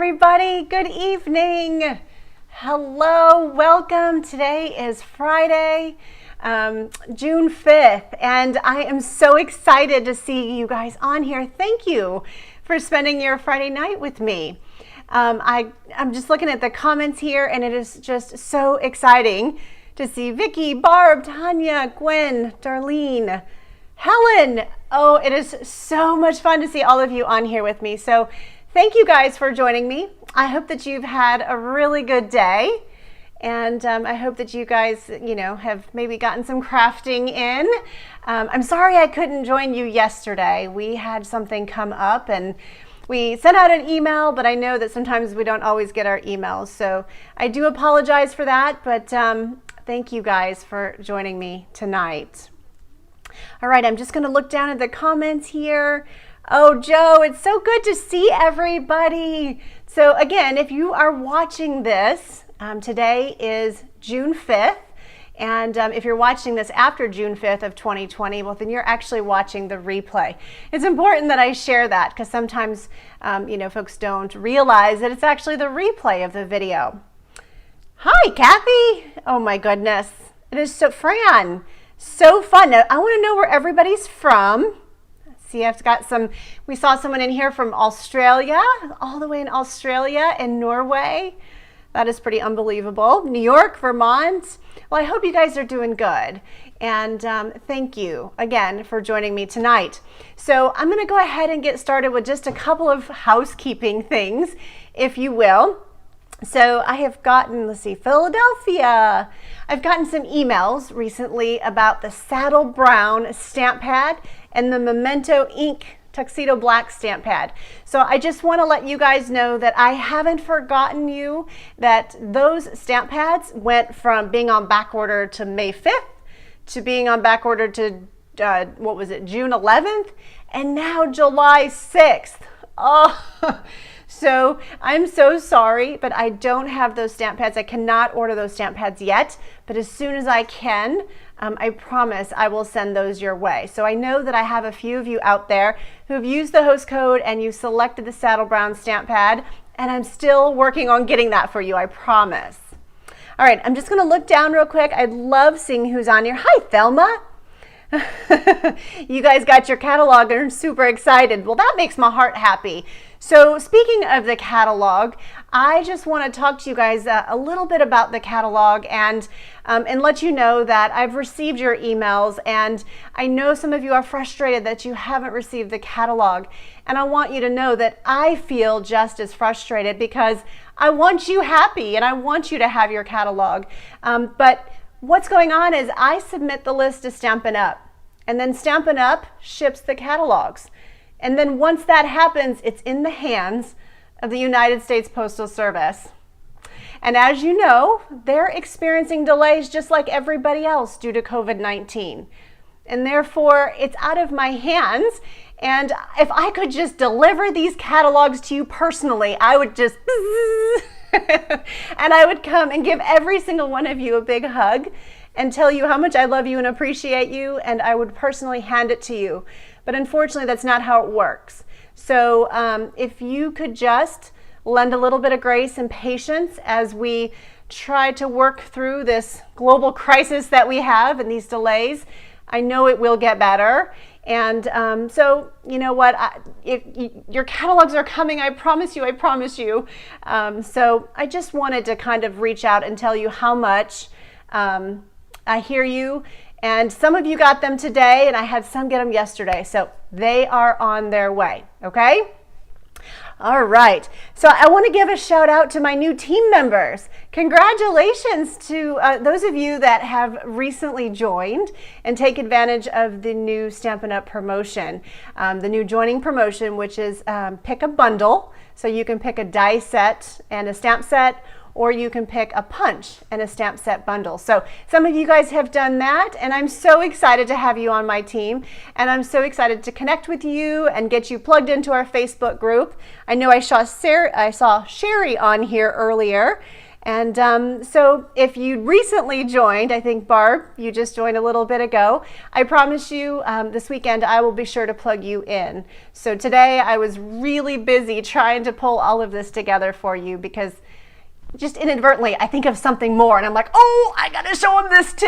everybody. Good evening. Hello, welcome. Today is Friday, June 5th, and I am so excited to see you guys on here. Thank you for spending your Friday night with me. I'm just looking at the comments here, and it is just so exciting to see Vicky, Barb, Tanya, Gwen, Darlene, Helen. Oh, it is so much fun to see all of you on here with me. So thank you guys for joining me. I hope that you've had a really good day. And I hope that you guys, have maybe gotten some crafting in. I'm sorry I couldn't join you yesterday. We had something come up and we sent out an email, but I know that sometimes we don't always get our emails. So I do apologize for that, but thank you guys for joining me tonight. All right, I'm just going to look down at the comments here. Oh, Joe, it's so good to see everybody. So again, if you are watching this, today is June 5th. And if you're watching this after June 5th of 2020, well, then you're actually watching the replay. It's important that I share that because sometimes, folks don't realize that it's actually the replay of the video. Hi, Kathy. Oh my goodness. It is so, Fran. So fun. Now, I want to know where everybody's from. See, I've got we saw someone in here from Australia, all the way in Australia and Norway. That is pretty unbelievable. New York, Vermont. Well, I hope you guys are doing good. And thank you again for joining me tonight. So I'm going to go ahead and get started with just a couple of housekeeping things, if you will. So I have gotten, let's see, Philadelphia. I've gotten some emails recently about the Saddle Brown stamp pad and the Memento Ink Tuxedo Black stamp pad. So I just want to let you guys know that I haven't forgotten you, that those stamp pads went from being on back order to May 5th to being on back order to, June 11th, and now July 6th. Oh, so I'm so sorry, but I don't have those stamp pads. I cannot order those stamp pads yet, but as soon as I can, I promise I will send those your way. So I know that I have a few of you out there who have used the host code and you selected the Saddle Brown stamp pad, and I'm still working on getting that for you, I promise. All right, I'm just gonna look down real quick. I love seeing who's on here. Hi, Thelma. You guys got your catalog and are super excited. Well, that makes my heart happy. So speaking of the catalog, I just want to talk to you guys a little bit about the catalog and let you know that I've received your emails, and I know some of you are frustrated that you haven't received the catalog. And I want you to know that I feel just as frustrated because I want you happy and I want you to have your catalog. But what's going on is I submit the list to Stampin' Up, and then Stampin' Up ships the catalogs. And then once that happens, it's in the hands of the United States Postal Service. And as you know, they're experiencing delays just like everybody else due to COVID-19. And therefore, it's out of my hands. And if I could just deliver these catalogs to you personally, I would just and I would come and give every single one of you a big hug and tell you how much I love you and appreciate you, and I would personally hand it to you. But unfortunately, that's not how it works. So if you could just lend a little bit of grace and patience as we try to work through this global crisis that we have and these delays, I know it will get better. And so, you know what, if your catalogs are coming, I promise you, I promise you. So I just wanted to kind of reach out and tell you how much I hear you. And some of you got them today, and I had some get them yesterday. So they are on their way, okay? All right, so I want to give a shout out to my new team members. Congratulations to those of you that have recently joined and take advantage of the new Stampin' Up promotion, the new joining promotion, which is pick a bundle. So you can pick a die set and a stamp set, or you can pick a punch and a stamp set bundle. So some of you guys have done that, and I'm so excited to have you on my team, and I'm so excited to connect with you and get you plugged into our Facebook group. I know I saw Sherry on here earlier, And so if you recently joined, I think Barb, you just joined a little bit ago, I promise you this weekend I will be sure to plug you in. So today I was really busy trying to pull all of this together for you because just inadvertently I think of something more and I'm like, oh, I gotta show them this too.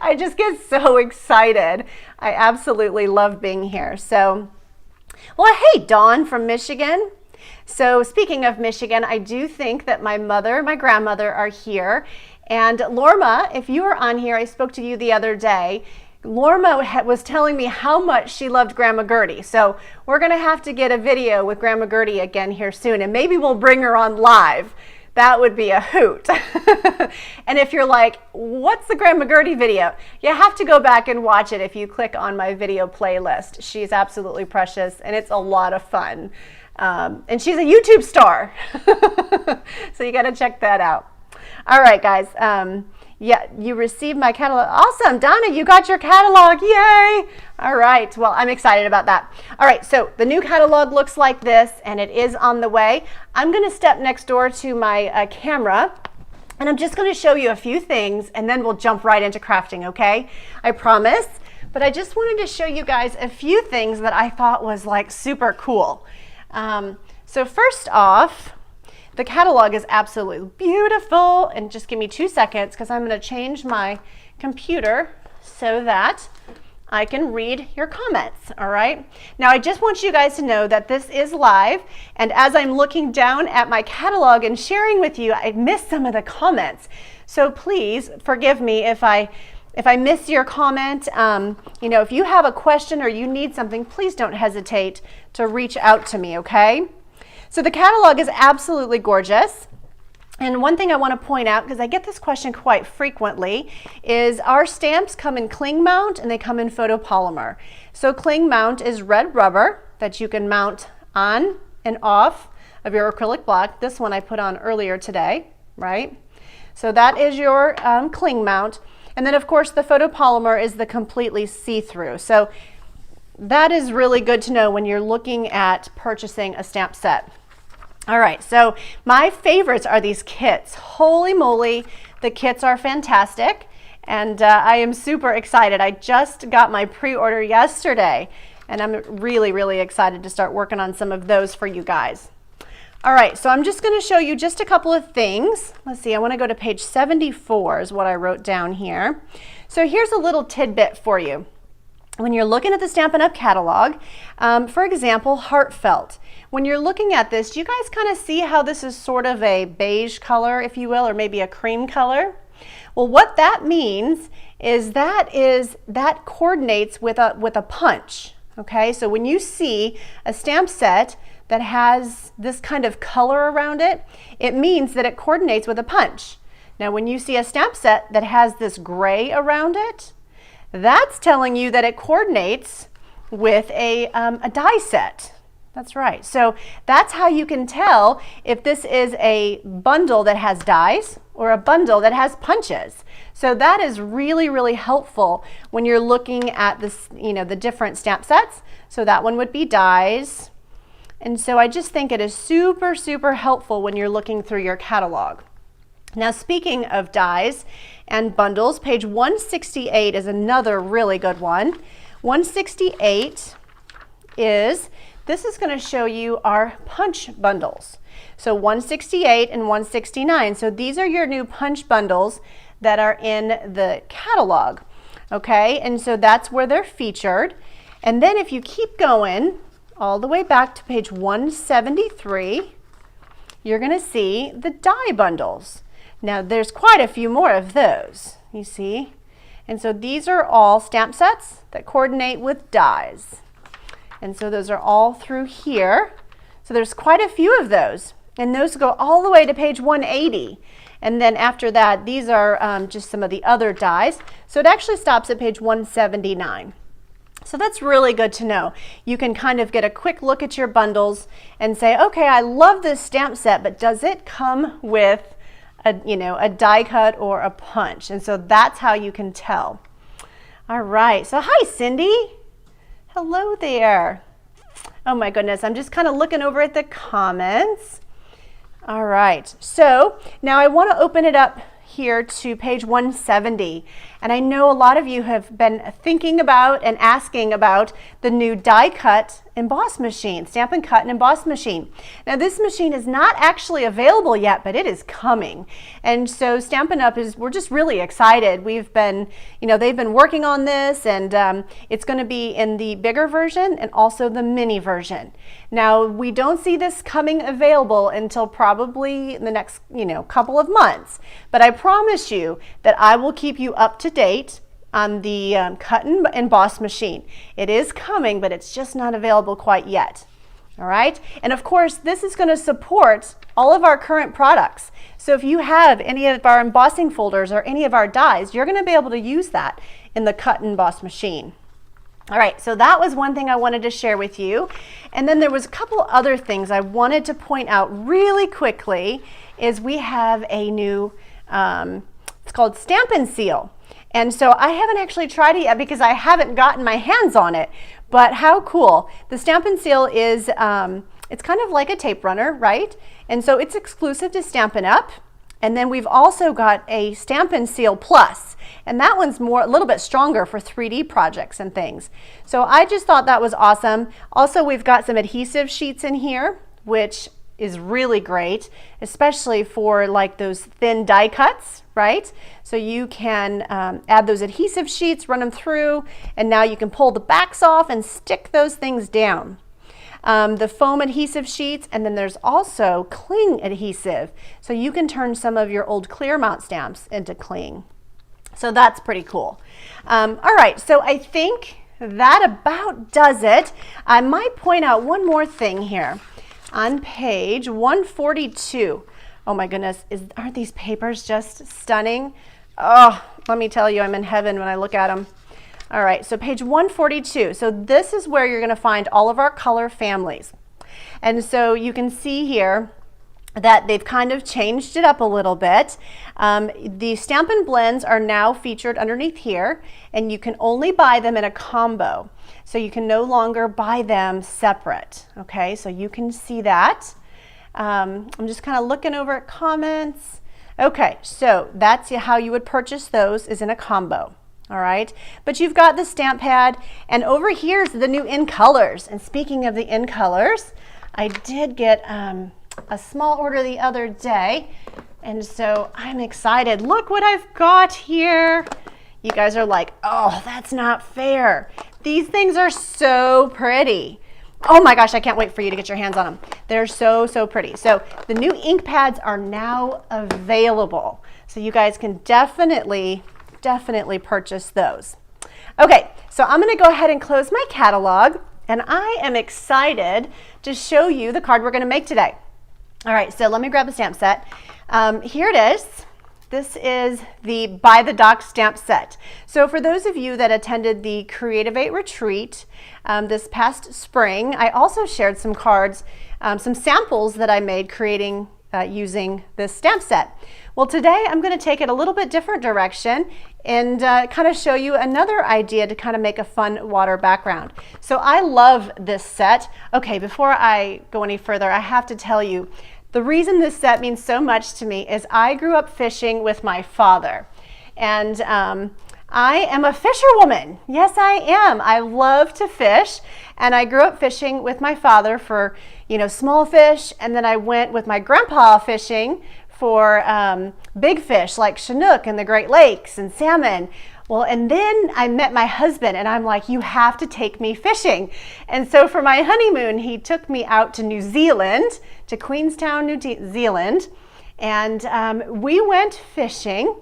I just get so excited. I absolutely love being here. So, well, hey, Dawn from Michigan. So speaking of Michigan, I do think that my mother, my grandmother are here. And Lorma, if you were on here, I spoke to you the other day. Lorma was telling me how much she loved Grandma Gertie. So we're going to have to get a video with Grandma Gertie again here soon. And maybe we'll bring her on live. That would be a hoot. And if you're like, what's the Grandma Gertie video? You have to go back and watch it if you click on my video playlist. She's absolutely precious and it's a lot of fun. And she's a YouTube star. So you got to check that out. All right, guys. Yeah, you received my catalog. Awesome. Donna, you got your catalog. Yay. All right. Well, I'm excited about that. All right. So the new catalog looks like this and it is on the way. I'm going to step next door to my camera and I'm just going to show you a few things and then we'll jump right into crafting. Okay. I promise. But I just wanted to show you guys a few things that I thought was like super cool. So first off, the catalog is absolutely beautiful, and just give me 2 seconds because I'm going to change my computer so that I can read your comments. All right. Now I just want you guys to know that this is live, and as I'm looking down at my catalog and sharing with you, I missed some of the comments. So please forgive me if I miss your comment. You know, if you have a question or you need something, please don't hesitate to reach out to me, okay? So the catalog is absolutely gorgeous. And one thing I want to point out, because I get this question quite frequently, is our stamps come in cling mount and they come in photopolymer. So cling mount is red rubber that you can mount on and off of your acrylic block. This one I put on earlier today, right? So that is your cling mount. And then of course the photopolymer is the completely see-through. So that is really good to know when you're looking at purchasing a stamp set. All right, so my favorites are these kits. Holy moly, the kits are fantastic. And I am super excited. I just got my pre-order yesterday and I'm really, really excited to start working on some of those for you guys. All right, so I'm just going to show you just a couple of things. Let's see, I want to go to page 74 is what I wrote down here. So here's a little tidbit for you. When you're looking at the Stampin' Up! Catalog, for example, heartfelt. When you're looking at this, do you guys kind of see how this is sort of a beige color, if you will, or maybe a cream color? Well, what that means is that coordinates with a punch. Okay, so when you see a stamp set that has this kind of color around it, it means that it coordinates with a punch. Now, when you see a stamp set that has this gray around it, that's telling you that it coordinates with a die set. That's right. So that's how you can tell if this is a bundle that has dies or a bundle that has punches. So that is really, really helpful when you're looking at this, you know, the different stamp sets. So that one would be dies. And so I just think it is super, super helpful when you're looking through your catalog. Now, speaking of dies and bundles, page 168 is another really good one. 168 this is going to show you our punch bundles. So 168 and 169. So these are your new punch bundles that are in the catalog. Okay, and so that's where they're featured. And then if you keep going all the way back to page 173, you're going to see the die bundles. Now there's quite a few more of those, you see. And so these are all stamp sets that coordinate with dies. And so those are all through here. So there's quite a few of those. And those go all the way to page 180. And then after that, these are just some of the other dies. So it actually stops at page 179. So that's really good to know. You can kind of get a quick look at your bundles and say, okay, I love this stamp set, but does it come with a die cut or a punch? And so that's how you can tell. All right, so hi Cindy. Hello there. Oh my goodness, I'm just kind of looking over at the comments. All right, so now I want to open it up here to page 170. And I know a lot of you have been thinking about and asking about the new die cut emboss machine, Stampin' Cut and Emboss machine. Now this machine is not actually available yet, but it is coming. And so Stampin' Up we're just really excited. We've been, they've been working on this, and it's going to be in the bigger version and also the mini version. Now we don't see this coming available until probably the next, couple of months, but I promise you that I will keep you up to date on the cut and emboss machine. It is coming, but it's just not available quite yet. All right, and of course this is going to support all of our current products. So if you have any of our embossing folders or any of our dies, you're going to be able to use that in the cut and emboss machine. All right, so that was one thing I wanted to share with you. And then there was a couple other things I wanted to point out really quickly. Is we have a new, it's called Stampin' Seal. And so I haven't actually tried it yet because I haven't gotten my hands on it, but how cool. The Stampin' Seal is, it's kind of like a tape runner, right? And so it's exclusive to Stampin' Up. And then we've also got a Stampin' Seal Plus, and that one's a little bit stronger for 3D projects and things. So I just thought that was awesome. Also, we've got some adhesive sheets in here, which is really great, especially for like those thin die cuts, right? So you can add those adhesive sheets, run them through, and now you can pull the backs off and stick those things down. The foam adhesive sheets, and then there's also cling adhesive. So you can turn some of your old clear mount stamps into cling. So that's pretty cool. All right, so I think that about does it. I might point out one more thing here. On page 142, oh my goodness, aren't these papers just stunning? Oh, let me tell you, I'm in heaven when I look at them. All right, so page 142. So this is where you're going to find all of our color families. And so you can see here that they've kind of changed it up a little bit. The Stampin' Blends are now featured underneath here, and you can only buy them in a combo. So you can no longer buy them separate. Okay, so you can see that. I'm just kind of looking over at comments. Okay, so that's how you would purchase those, is in a combo. All right, but you've got the stamp pad, and over here's the new in colors. And speaking of the in colors, I did get a small order the other day, and so I'm excited. Look what I've got here. You guys are like, oh, that's not fair. These things are so pretty. Oh my gosh, I can't wait for you to get your hands on them. They're so, so pretty. So the new ink pads are now available. So you guys can definitely purchase those. Okay, so I'm gonna go ahead and close my catalog, and I am excited to show you the card we're gonna make today. All right, so let me grab a stamp set. Here it is. This is the By the Dock stamp set. So for those of you that attended the Creative 8 retreat this past spring, I also shared some cards, some samples that I made creating using this stamp set. Well, today I'm going to take it a little bit different direction and kind of show you another idea to kind of make a fun water background. So I love this set. Okay, before I go any further, I have to tell you, the reason this set means so much to me is I grew up fishing with my father, and I am a fisherwoman. Yes, I am. I love to fish, and I grew up fishing with my father for, small fish, and then I went with my grandpa fishing for big fish like Chinook in the Great Lakes and salmon. Well, and then I met my husband, and I'm like, you have to take me fishing. And so for my honeymoon, he took me out to New Zealand, to Queenstown, New Zealand, and we went fishing,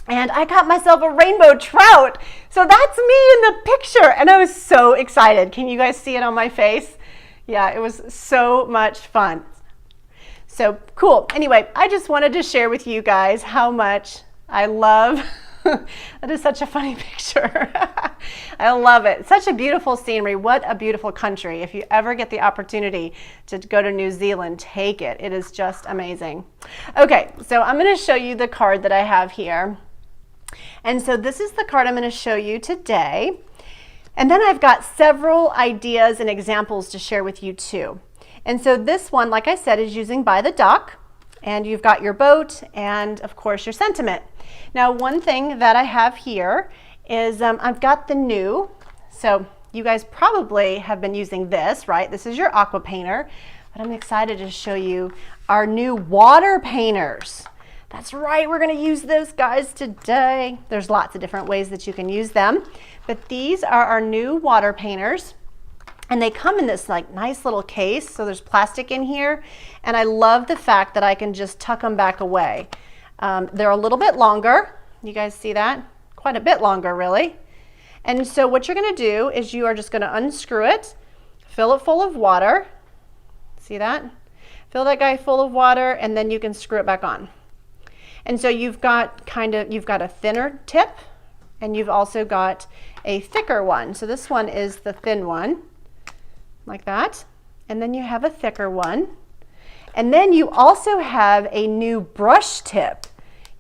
and I got myself a rainbow trout. So that's me in the picture, and I was so excited. Can you guys see it on my face? Yeah, it was so much fun. So cool. Anyway, I just wanted to share with you guys how much I love. That is such a funny picture. I love it. Such a beautiful scenery. What a beautiful country. If you ever get the opportunity to go to New Zealand, take it. It is just amazing. Okay, so I'm going to show you the card that I have here. And so this is the card I'm going to show you today. And then I've got several ideas and examples to share with you too. And so this one, like I said, is using By the Dock. And you've got your boat and of course your sentiment. Now one thing that I have here is I've got the new, so you guys probably have been using this, right? This is your aqua painter, but I'm excited to show you our new water painters. That's right, we're gonna use those guys today. There's lots of different ways that you can use them, but these are our new water painters. And they come in this like nice little case, so there's plastic in here, and I love the fact that I can just tuck them back away. They're a little bit longer. You guys see that? Quite a bit longer, really. And so what you're gonna do is you are just gonna unscrew it, fill it full of water. See that? Fill that guy full of water, and then you can screw it back on. And so you've got a thinner tip, and you've also got a thicker one. So this one is the thin one, like that. And then you have a thicker one. And then you also have a new brush tip.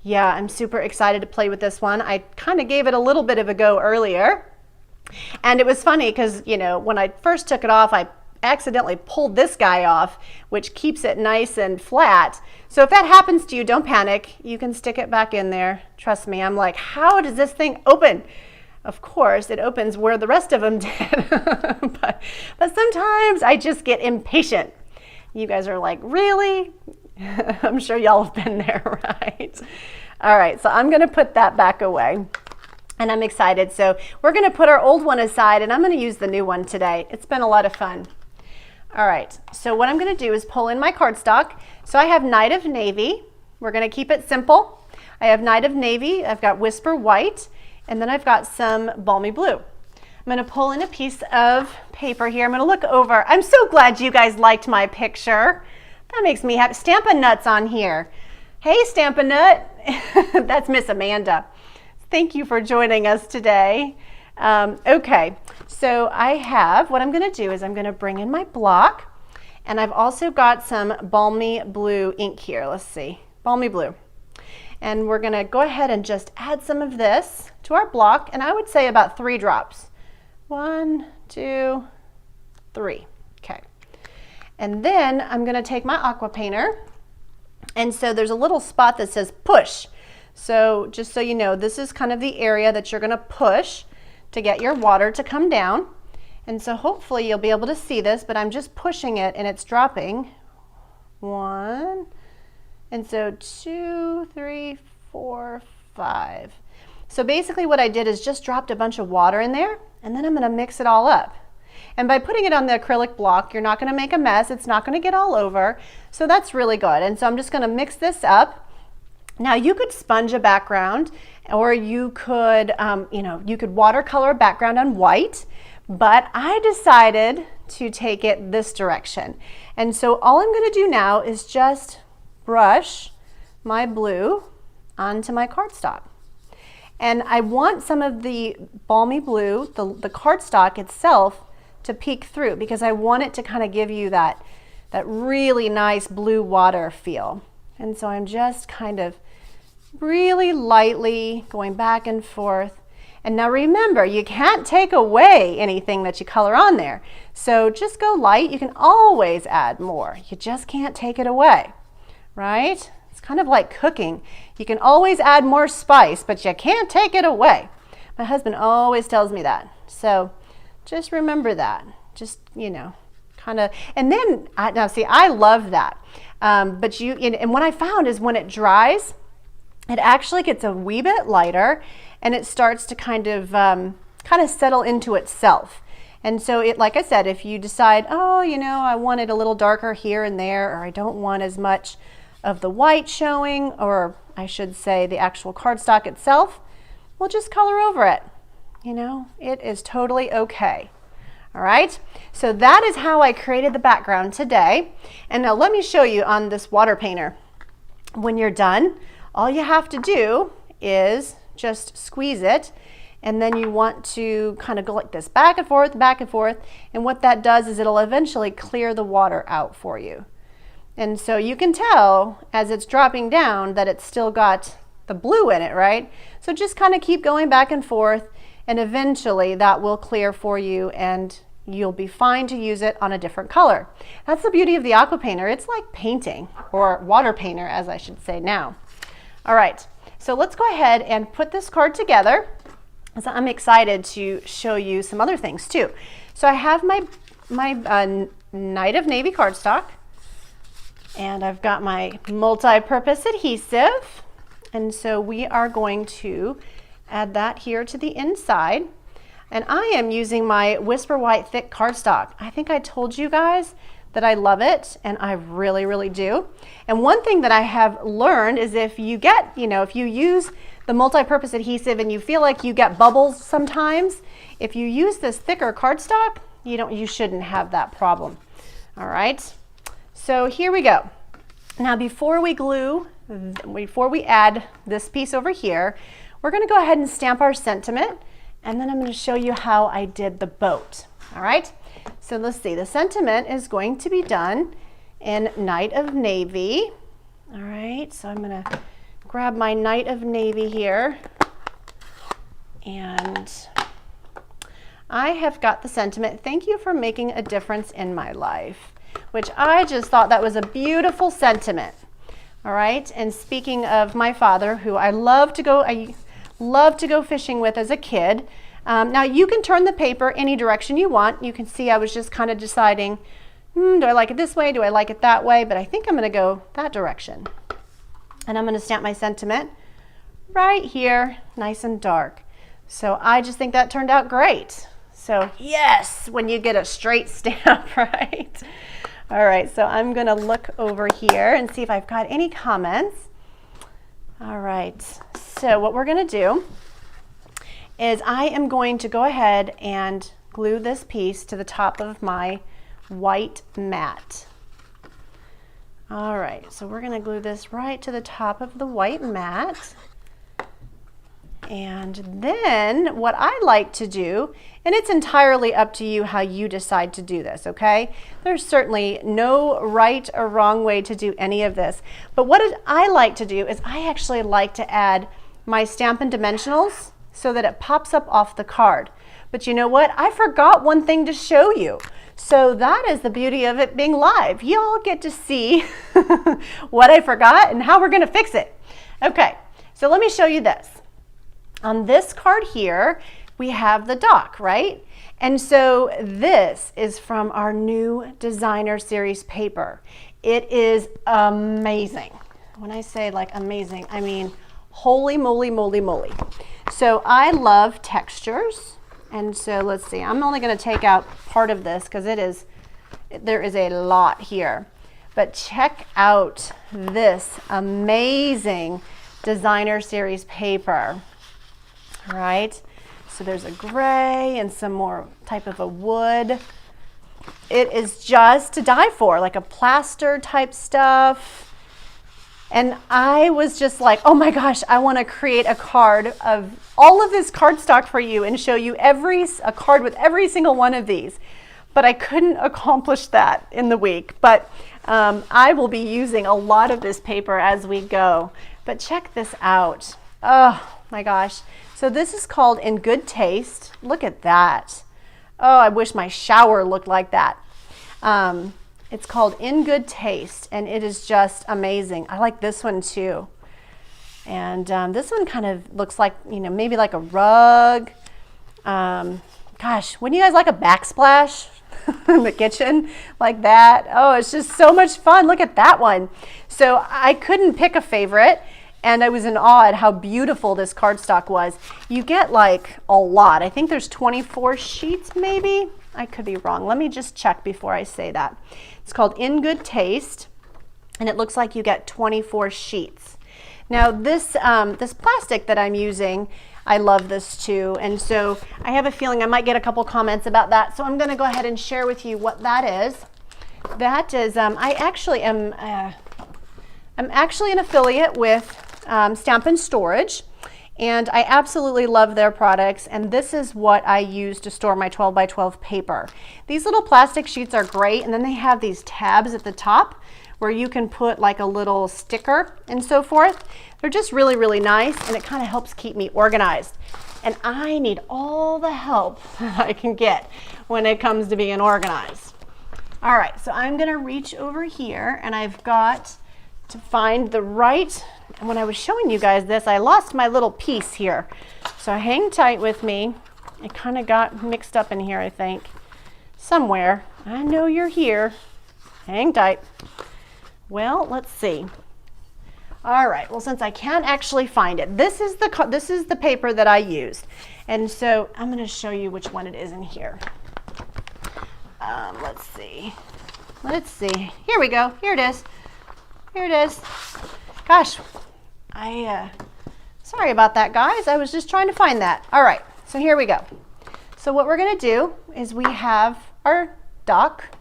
Yeah, I'm super excited to play with this one. I kind of gave it a little bit of a go earlier. And it was funny because, you know, when I first took it off, I accidentally pulled this guy off, which keeps it nice and flat. So if that happens to you, don't panic. You can stick it back in there. Trust me, I'm like, how does this thing open? Of course, it opens where the rest of them did. but sometimes I just get impatient. You guys are like, really? I'm sure y'all have been there, right? All right, so I'm gonna put that back away. And I'm excited. So we're gonna put our old one aside and I'm gonna use the new one today. It's been a lot of fun. All right, so what I'm gonna do is pull in my cardstock. So I have Night of Navy. We're gonna keep it simple. I have Night of Navy, I've got Whisper White, and then I've got some Balmy Blue. I'm gonna pull in a piece of paper here. I'm gonna look over. I'm so glad you guys liked my picture. That makes me happy. Stampin' Nut's on here. Hey, Stampin' Nut. That's Miss Amanda. Thank you for joining us today. Okay, so what I'm gonna do is I'm gonna bring in my block, and I've also got some Balmy Blue ink here. Let's see, Balmy Blue. And we're gonna go ahead and just add some of this to our block, and I would say about 3 drops. 1, 2, 3, okay. And then I'm gonna take my aqua painter, and so there's a little spot that says push. So just so you know, this is kind of the area that you're gonna push to get your water to come down. And so hopefully you'll be able to see this, but I'm just pushing it and it's dropping. 1, and so 2, 3, 4, 5. So basically what I did is just dropped a bunch of water in there, and then I'm gonna mix it all up. And by putting it on the acrylic block, you're not gonna make a mess, it's not gonna get all over, so that's really good. And so I'm just gonna mix this up. Now you could sponge a background, or you could, you could watercolor a background on white, but I decided to take it this direction. And so all I'm gonna do now is just brush my blue onto my cardstock. And I want some of the Balmy Blue, the cardstock itself, to peek through because I want it to kind of give you that really nice blue water feel. And so I'm just kind of really lightly going back and forth. And now remember, you can't take away anything that you color on there. So just go light. You can always add more. You just can't take it away, right? It's kind of like cooking. You can always add more spice, but you can't take it away. My husband always tells me that. So just remember that. Just, kind of, and then, now see, I love that. And what I found is when it dries, it actually gets a wee bit lighter and it starts to kind of settle into itself. And so like I said, if you decide, I want it a little darker here and there, or I don't want as much of the white showing, or I should say the actual cardstock itself, we'll just color over it. It is totally okay. All right, so that is how I created the background today. And now let me show you on this water painter. When you're done, all you have to do is just squeeze it, and then you want to kind of go like this, back and forth, and what that does is it'll eventually clear the water out for you. And so you can tell as it's dropping down that it's still got the blue in it, right? So just kind of keep going back and forth, and eventually that will clear for you and you'll be fine to use it on a different color. That's the beauty of the aqua painter. It's like painting, or water painter as I should say now. All right, so let's go ahead and put this card together. So I'm excited to show you some other things too. So I have my Night of Navy cardstock, and I've got my multi-purpose adhesive, and so we are going to add that here to the inside. And I am using my Whisper White thick cardstock. I think I told you guys that I love it, and I really, really do. And one thing that I have learned is if you get, if you use the multi-purpose adhesive and you feel like you get bubbles sometimes, if you use this thicker cardstock, you shouldn't have that problem. All right, so here we go. Now before we add this piece over here, we're going to go ahead and stamp our sentiment, and then I'm going to show you how I did the boat. All right, so let's see, the sentiment is going to be done in Night of Navy. All right, so I'm going to grab my Night of Navy here, and I have got the sentiment, thank you for making a difference in my life, which I just thought that was a beautiful sentiment. All right, and speaking of my father, who I loved to go fishing with as a kid. Now you can turn the paper any direction you want. You can see I was just kind of deciding, do I like it this way? Do I like it that way? But I think I'm going to go that direction. And I'm going to stamp my sentiment right here, nice and dark. So I just think that turned out great. So yes, when you get a straight stamp, right? All right, so I'm going to look over here and see if I've got any comments. All right, so what we're going to do is I am going to go ahead and glue this piece to the top of my white mat. All right, so we're going to glue this right to the top of the white mat. And then what I like to do, and it's entirely up to you how you decide to do this, okay? There's certainly no right or wrong way to do any of this. But what I like to do is I actually like to add my Stampin' Dimensionals so that it pops up off the card. But you know what? I forgot one thing to show you. So that is the beauty of it being live. Y'all get to see what I forgot and how we're going to fix it. Okay, so let me show you this. On this card here, we have the dock, right? And so this is from our new designer series paper. It is amazing. When I say like amazing, I mean holy moly, moly, moly. So I love textures. And so let's see, I'm only going to take out part of this because there is a lot here. But check out this amazing designer series paper. All right, so there's a gray and some more type of a wood. It is just to die for, like a plaster type stuff. And I was just like, oh my gosh, I want to create a card of all of this cardstock for you and show you a card with every single one of these. But I couldn't accomplish that in the week. But I will be using a lot of this paper as we go. But check this out. Oh my gosh. So this is called In Good Taste. Look at that. Oh, I wish my shower looked like that. It's called In Good Taste, and it is just amazing. I like this one too. And this one kind of looks like, maybe like a rug. Gosh, wouldn't you guys like a backsplash in the kitchen like that? Oh, it's just so much fun. Look at that one. So I couldn't pick a favorite, and I was in awe at how beautiful this cardstock was. You get like a lot. I think there's 24 sheets maybe. I could be wrong. Let me just check before I say that. It's called In Good Taste, and it looks like you get 24 sheets. Now this plastic that I'm using, I love this too, and so I have a feeling I might get a couple comments about that, so I'm going to go ahead and share with you what that is. That is, I'm actually an affiliate with Stampin' Storage, and I absolutely love their products, and this is what I use to store my 12 by 12 paper. These little plastic sheets are great, and then they have these tabs at the top where you can put like a little sticker and so forth. They're just really, really nice, and it kind of helps keep me organized. and I need all the help that I can get when it comes to being organized. All right, so I'm gonna reach over here, and I've got to find the right, and when I was showing you guys this, I lost my little piece here. So hang tight with me. It kind of got mixed up in here, I think, somewhere. I know you're here. Hang tight. Well, let's see. All right, well, since I can't actually find it, this is the paper that I used. And so I'm gonna show you which one it is in here. Let's see. Let's see. Here we go. Here it is. Here it is. Gosh, sorry about that, guys. I was just trying to find that. All right, so here we go. So what we're gonna do is we have our dock,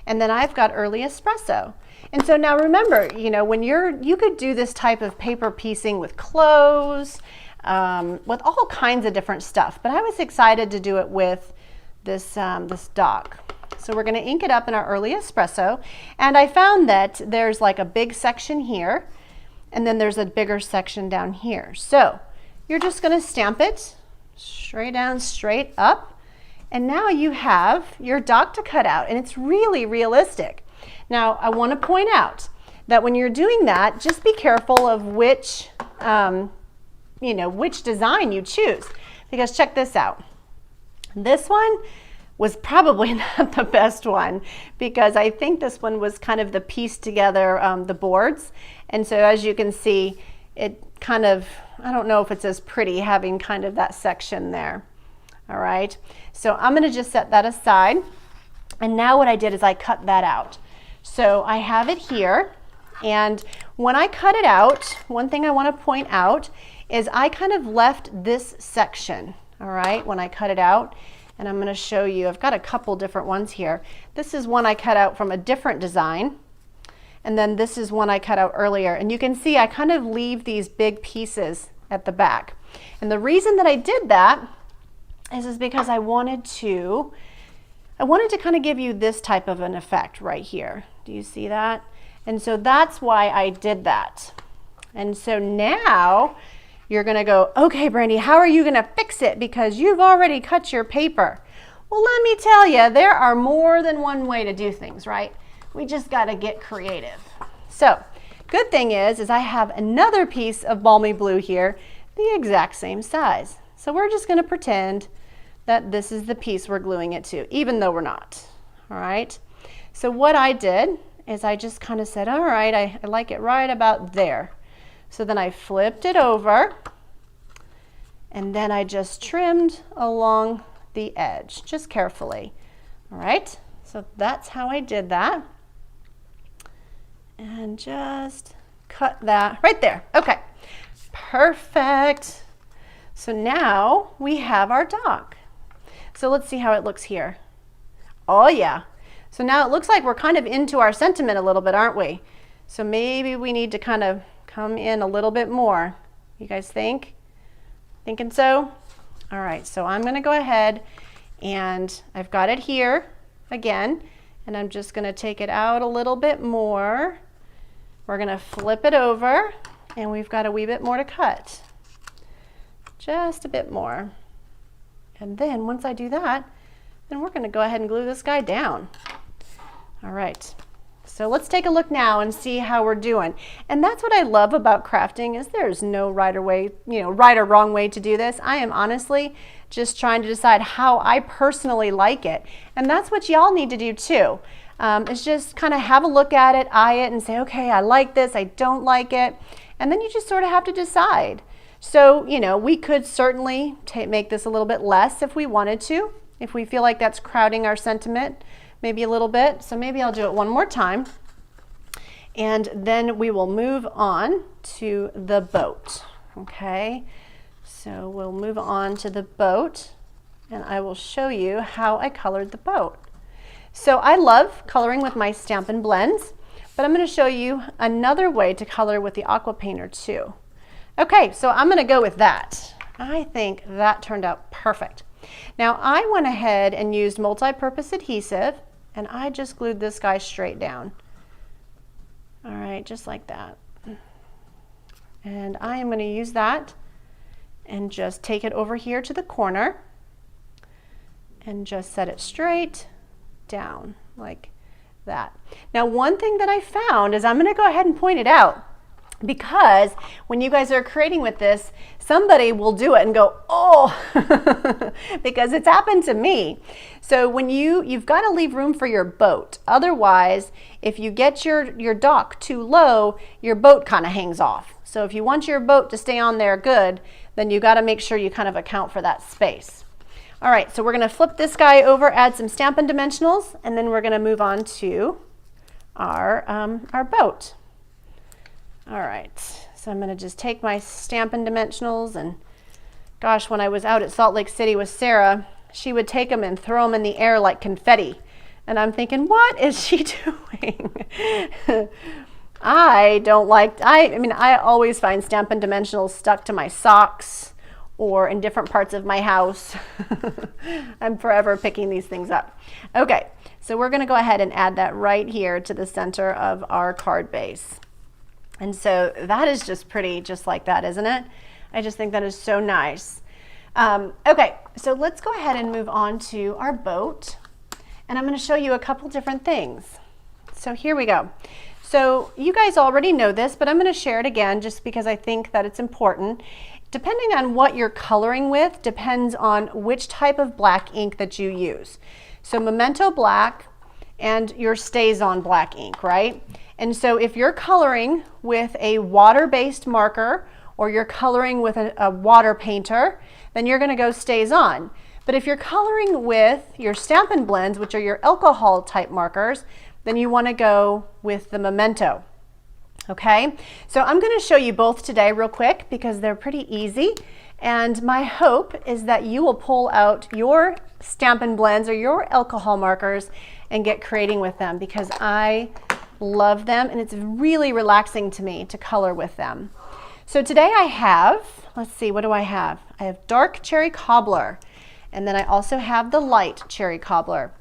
and then I've got early espresso. And so now remember, you know, when you could do this type of paper piecing with clothes, with all kinds of different stuff, but I was excited to do it with this, this dock. So we're gonna ink it up in our early espresso, and I found that there's like a big section here, and then there's a bigger section down here. So you're just gonna stamp it straight down, straight up, and now you have your dock to cut out, and it's really realistic. Now I want to point out that when you're doing that, just be careful of which, you know, which design you choose, because check this out. This one was probably not the best one, because I think this one was kind of the pieced together, the boards. And so as you can see, it kind of, I don't know if it's as pretty having kind of that section there. All right, so I'm gonna just set that aside. And now what I did is I cut that out. So I have it here, and when I cut it out, one thing I wanna point out is I kind of left this section, all right, when I cut it out. And I'm gonna show you, I've got a couple different ones here. This is one I cut out from a different design. And then this is one I cut out earlier. And you can see I kind of leave these big pieces at the back. And the reason that I did that is because I wanted to kind of give you this type of an effect right here. Do you see that? And so that's why I did that. And so now you're gonna go, okay, Brandy, how are you gonna fix it? Because you've already cut your paper. Well, let me tell you, there are more than one way to do things, right? We just gotta get creative. So, good thing is I have another piece of balmy blue here, the exact same size. So we're just gonna pretend that this is the piece we're gluing it to, even though we're not, all right? So what I did is I just kind of said, all right, I like it right about there. So then I flipped it over, and then I just trimmed along the edge, just carefully, all right? So that's how I did that. And just cut that right there. Okay, perfect. So now we have our dock. So let's see how it looks here. Oh yeah. So now it looks like we're kind of into our sentiment a little bit, aren't we? So maybe we need to kind of come in a little bit more. You guys think? Thinking so? All right, so I'm gonna go ahead, and I've got it here again, and I'm just gonna take it out a little bit more. We're gonna flip it over, and we've got a wee bit more to cut. Just a bit more. And then once I do that, then we're gonna go ahead and glue this guy down. All right, so let's take a look now and see how we're doing. And that's what I love about crafting, is there's no right or wrong way to do this. I am honestly just trying to decide how I personally like it. And that's what y'all need to do too. Is just kind of have a look at it, eye it, and say, okay, I like this, I don't like it. And then you just sort of have to decide. So, you know, we could certainly make this a little bit less if we wanted to, if we feel like that's crowding our sentiment, maybe a little bit. So maybe I'll do it one more time. And then we will move on to the boat, okay? So we'll move on to the boat, and I will show you how I colored the boat. So I love coloring with my Stampin' Blends, but I'm gonna show you another way to color with the Aqua Painter too. Okay, so I'm gonna go with that. I think that turned out perfect. Now I went ahead and used multi-purpose adhesive, and I just glued this guy straight down. All right, just like that. And I am gonna use that and just take it over here to the corner and just set it straight down like that. Now, one thing that I found is, I'm going to go ahead and point it out, because when you guys are creating with this, somebody will do it and go, oh, because it's happened to me. So when you've got to leave room for your boat. Otherwise, if you get your dock too low, your boat kind of hangs off. So if you want your boat to stay on there good, then you got to make sure you kind of account for that space. All right, so we're going to flip this guy over, add some Stampin' Dimensionals, and then we're going to move on to our boat. All right, so I'm going to just take my Stampin' Dimensionals, and gosh, when I was out at Salt Lake City with Sarah, she would take them and throw them in the air like confetti. And I'm thinking, what is she doing? I always find Stampin' Dimensionals stuck to my socks or in different parts of my house. I'm forever picking these things up. Okay, so we're going to go ahead and add that right here to the center of our card base. And so that is just pretty, just like that, isn't it? I just think that is so nice. Okay, so let's go ahead and move on to our boat. And I'm going to show you a couple different things. So here we go. So you guys already know this, but I'm going to share it again just because I think that it's important. Depending on what you're coloring with depends on which type of black ink that you use. So Memento black and your StazOn black ink, right? And so if you're coloring with a water-based marker or you're coloring with a water painter, then you're going to go StazOn. But if you're coloring with your Stampin' Blends, which are your alcohol type markers, then you want to go with the Memento. Okay, so I'm going to show you both today real quick because they're pretty easy, and my hope is that you will pull out your Stampin' Blends or your alcohol markers and get creating with them, because I love them and it's really relaxing to me to color with them. So today I have, let's see, what do I have? I have dark cherry cobbler, and then I also have the light cherry cobbler.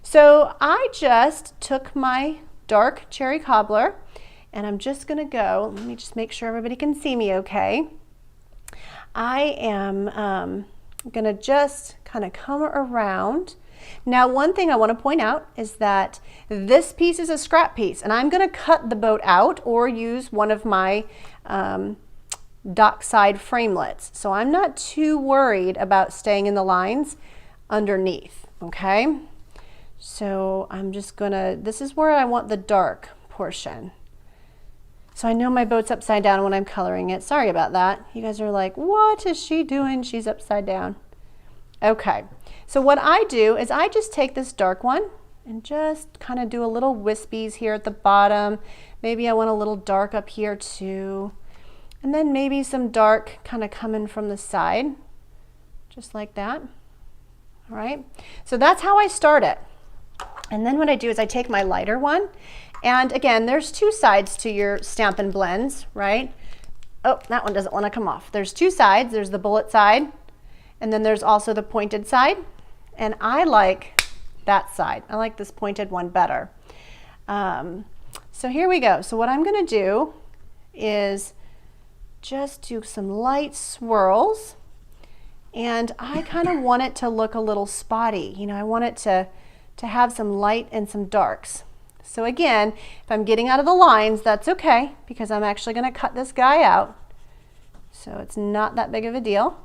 So I just took my dark cherry cobbler, and I'm just going to go, let me just make sure everybody can see me okay. I am going to just kind of come around. Now, one thing I want to point out is that this piece is a scrap piece, and I'm going to cut the boat out or use one of my Dockside framelits. So I'm not too worried about staying in the lines underneath, okay? So I'm just going to, this is where I want the dark portion. So I know my boat's upside down when I'm coloring it. Sorry about that. You guys are like, what is she doing? She's upside down. Okay, so what I do is I just take this dark one and just kind of do a little wispies here at the bottom. Maybe I want a little dark up here too. And then maybe some dark kind of coming from the side, just like that. All right, so that's how I start it. And then what I do is I take my lighter one, and again, there's two sides to your Stampin' Blends, right? Oh, that one doesn't want to come off. There's two sides. There's the bullet side, and then there's also the pointed side. And I like that side. I like this pointed one better. So here we go. So what I'm going to do is just do some light swirls, and I kind of want it to look a little spotty. You know, I want it to have some light and some darks. So again, if I'm getting out of the lines, that's okay, because I'm actually going to cut this guy out. So it's not that big of a deal.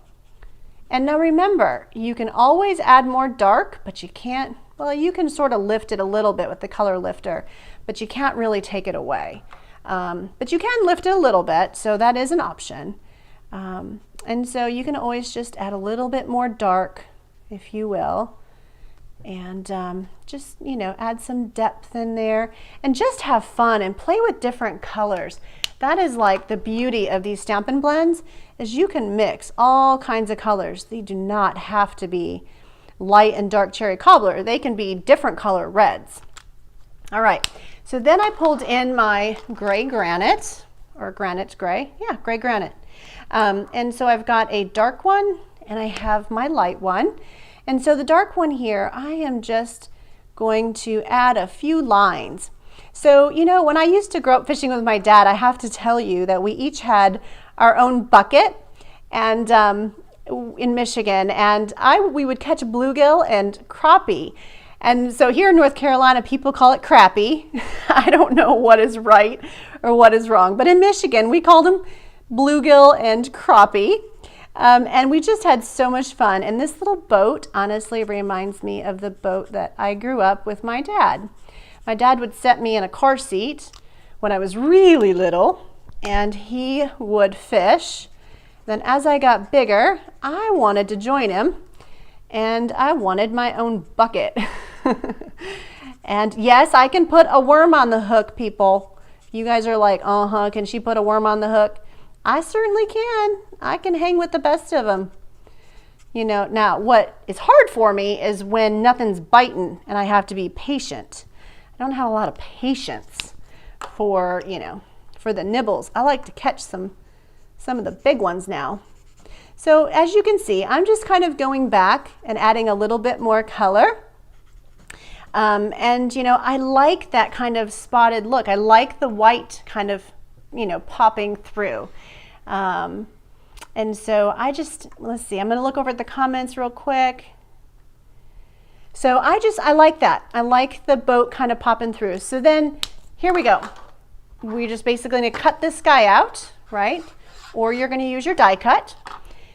And now remember, you can always add more dark, but you can't, well, you can sort of lift it a little bit with the color lifter, but you can't really take it away. But you can lift it a little bit, so that is an option. And so you can always just add a little bit more dark, if you will. And just, you know, add some depth in there and just have fun and play with different colors. That is like the beauty of these Stampin' Blends, is you can mix all kinds of colors. They do not have to be light and dark cherry cobbler. They can be different color reds. All right, so then I pulled in my gray granite, or granite gray, yeah, gray granite. And so I've got a dark one and I have my light one. And so the dark one here, I am just going to add a few lines. So, you know, when I used to grow up fishing with my dad, I have to tell you that we each had our own bucket, and in Michigan, and we would catch bluegill and crappie. And so here in North Carolina, people call it crappie. I don't know what is right or what is wrong, but in Michigan, we called them bluegill and crappie. And we just had so much fun. And this little boat honestly reminds me of the boat that I grew up with my dad. My dad would set me in a car seat when I was really little, and he would fish. Then as I got bigger, I wanted to join him, and I wanted my own bucket. And yes, I can put a worm on the hook, people. You guys are like, can she put a worm on the hook? I certainly can. I can hang with the best of them. You know, now what is hard for me is when nothing's biting and I have to be patient. I don't have a lot of patience for, for the nibbles. I like to catch some of the big ones now. So as you can see, I'm just kind of going back and adding a little bit more color. And I like that kind of spotted look. I like the white kind of, popping through. And so let's see, I'm going to look over at the comments real quick. So I like that. I like the boat kind of popping through. So then here we go. We're just basically going to cut this guy out, right? Or you're going to use your die cut.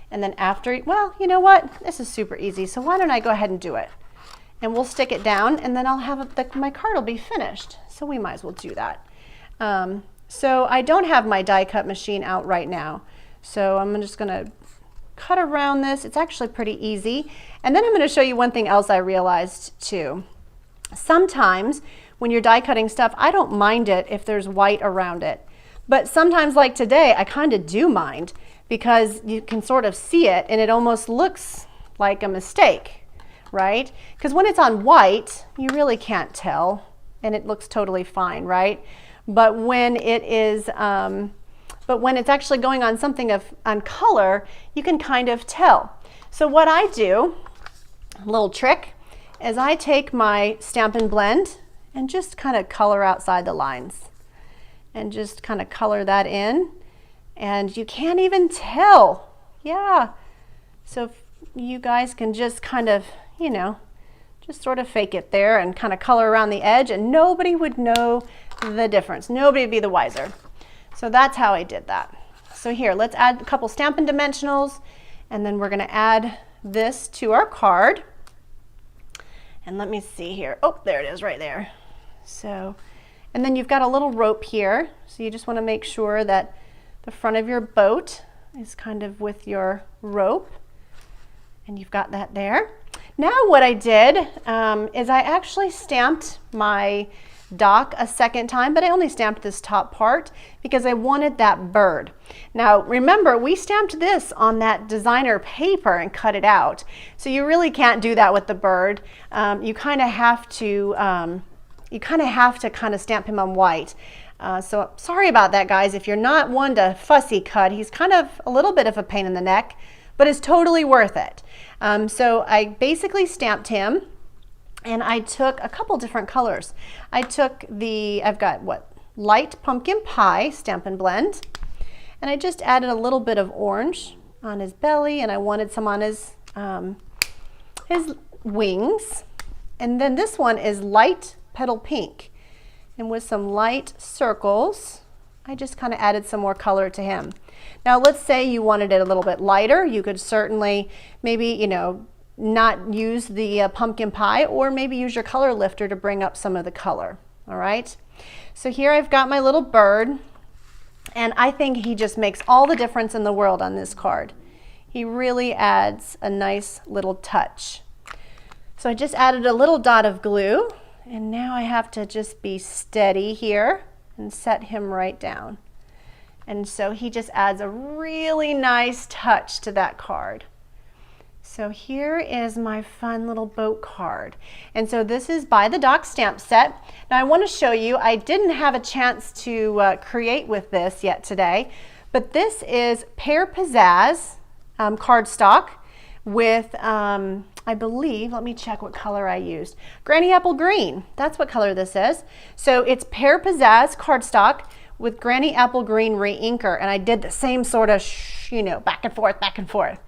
And then after, well, you know what? This is super easy. So why don't I go ahead and do it? And we'll stick it down, and then I'll have my card will be finished. So we might as well do that. So I don't have my die cut machine out right now. So I'm just going to cut around this. It's actually pretty easy. And then I'm going to show you one thing else I realized too. Sometimes when you're die cutting stuff, I don't mind it if there's white around it. But sometimes, like today, I kind of do mind because you can sort of see it and it almost looks like a mistake, right? Because when it's on white, you really can't tell and it looks totally fine, right? But when it is, when it's actually going on something on color, you can kind of tell. So what I do, a little trick, is I take my Stampin' Blend and just kind of color outside the lines. And just kind of color that in. And you can't even tell. Yeah. So if you guys can just kind of, just sort of fake it there and kind of color around the edge, and nobody would know the difference. Nobody would be the wiser. So that's how I did that. So here, let's add a couple Stampin' Dimensionals, and then we're going to add this to our card. And let me see here. Oh, there it is right there. So, and then you've got a little rope here. So you just want to make sure that the front of your boat is kind of with your rope. And you've got that there. Now what I did is I actually stamped my dock a second time, but I only stamped this top part because I wanted that bird. Now remember, we stamped this on that designer paper and cut it out. So you really can't do that with the bird. You kind of have to stamp him on white. So sorry about that, guys. If you're not one to fussy cut, he's kind of a little bit of a pain in the neck, but it's totally worth it. So I basically stamped him, and I took a couple different colors. I've got light pumpkin pie Stampin' Blend, and I just added a little bit of orange on his belly, and I wanted some on his wings. And then this one is light petal pink, and with some light circles, I just kind of added some more color to him. Now let's say you wanted it a little bit lighter. You could certainly maybe, not use the pumpkin pie, or maybe use your color lifter to bring up some of the color. All right. So here I've got my little bird, and I think he just makes all the difference in the world on this card. He really adds a nice little touch. So I just added a little dot of glue, and now I have to just be steady here and set him right down. And so he just adds a really nice touch to that card. So here is my fun little boat card. And so this is by the Dock Stamp Set. Now I want to show you, I didn't have a chance to create with this yet today, but this is Pear Pizzazz cardstock with, I believe, let me check what color I used. Granny Apple Green, that's what color this is. So it's Pear Pizzazz cardstock with Granny Apple Green Reinker, and I did the same sort of, you know, back and forth, back and forth.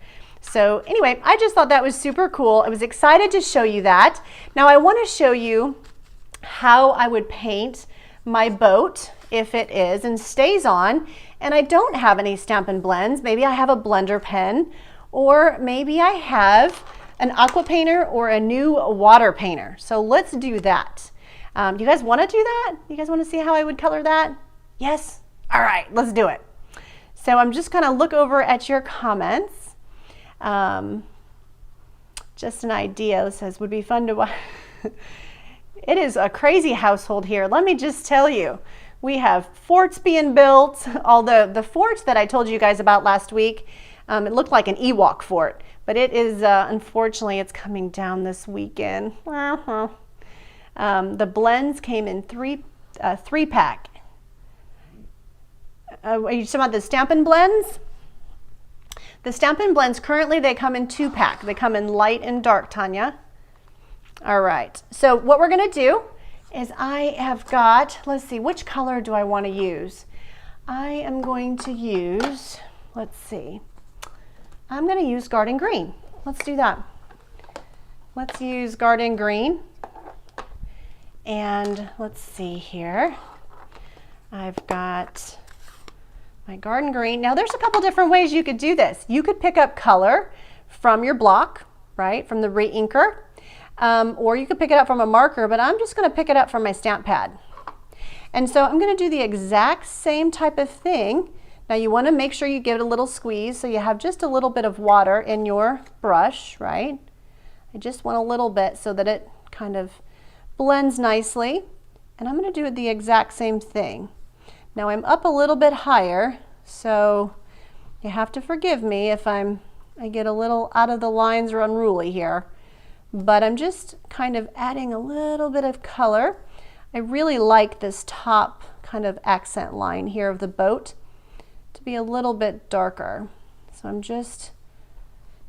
So anyway, I just thought that was super cool. I was excited to show you that. Now I want to show you how I would paint my boat if it is and stays on, and I don't have any Stampin' Blends. Maybe I have a blender pen, or maybe I have an aqua painter or a new water painter. So let's do that. Do you guys want to do that? You guys want to see how I would color that? Yes? All right, let's do it. So I'm just going to look over at your comments. Just an idea. It says, would be fun to watch. It is a crazy household here. Let me just tell you. We have forts being built. Although the fort that I told you guys about last week, it looked like an Ewok fort. But it is, unfortunately, it's coming down this weekend. The blends came in three pack. Are you talking about the Stampin' Blends? The Stampin' Blends, currently they come in 2-pack. They come in light and dark, Tanya. All right, so what we're gonna do is I have got, let's see, which color do I want to use? I am going to use, let's see, I'm going to use Garden Green. Let's do that. Let's use Garden Green. And let's see here. I've got my Garden Green. Now there's a couple different ways you could do this. You could pick up color from your block, right, from the Reinker. Or you could pick it up from a marker, but I'm just going to pick it up from my stamp pad. And so I'm going to do the exact same type of thing. Now you want to make sure you give it a little squeeze so you have just a little bit of water in your brush, right? I just want a little bit so that it kind of blends nicely. And I'm going to do the exact same thing. Now I'm up a little bit higher, so you have to forgive me if I get a little out of the lines or unruly here. But I'm just kind of adding a little bit of color. I really like this top kind of accent line here of the boat to be a little bit darker. So I'm just,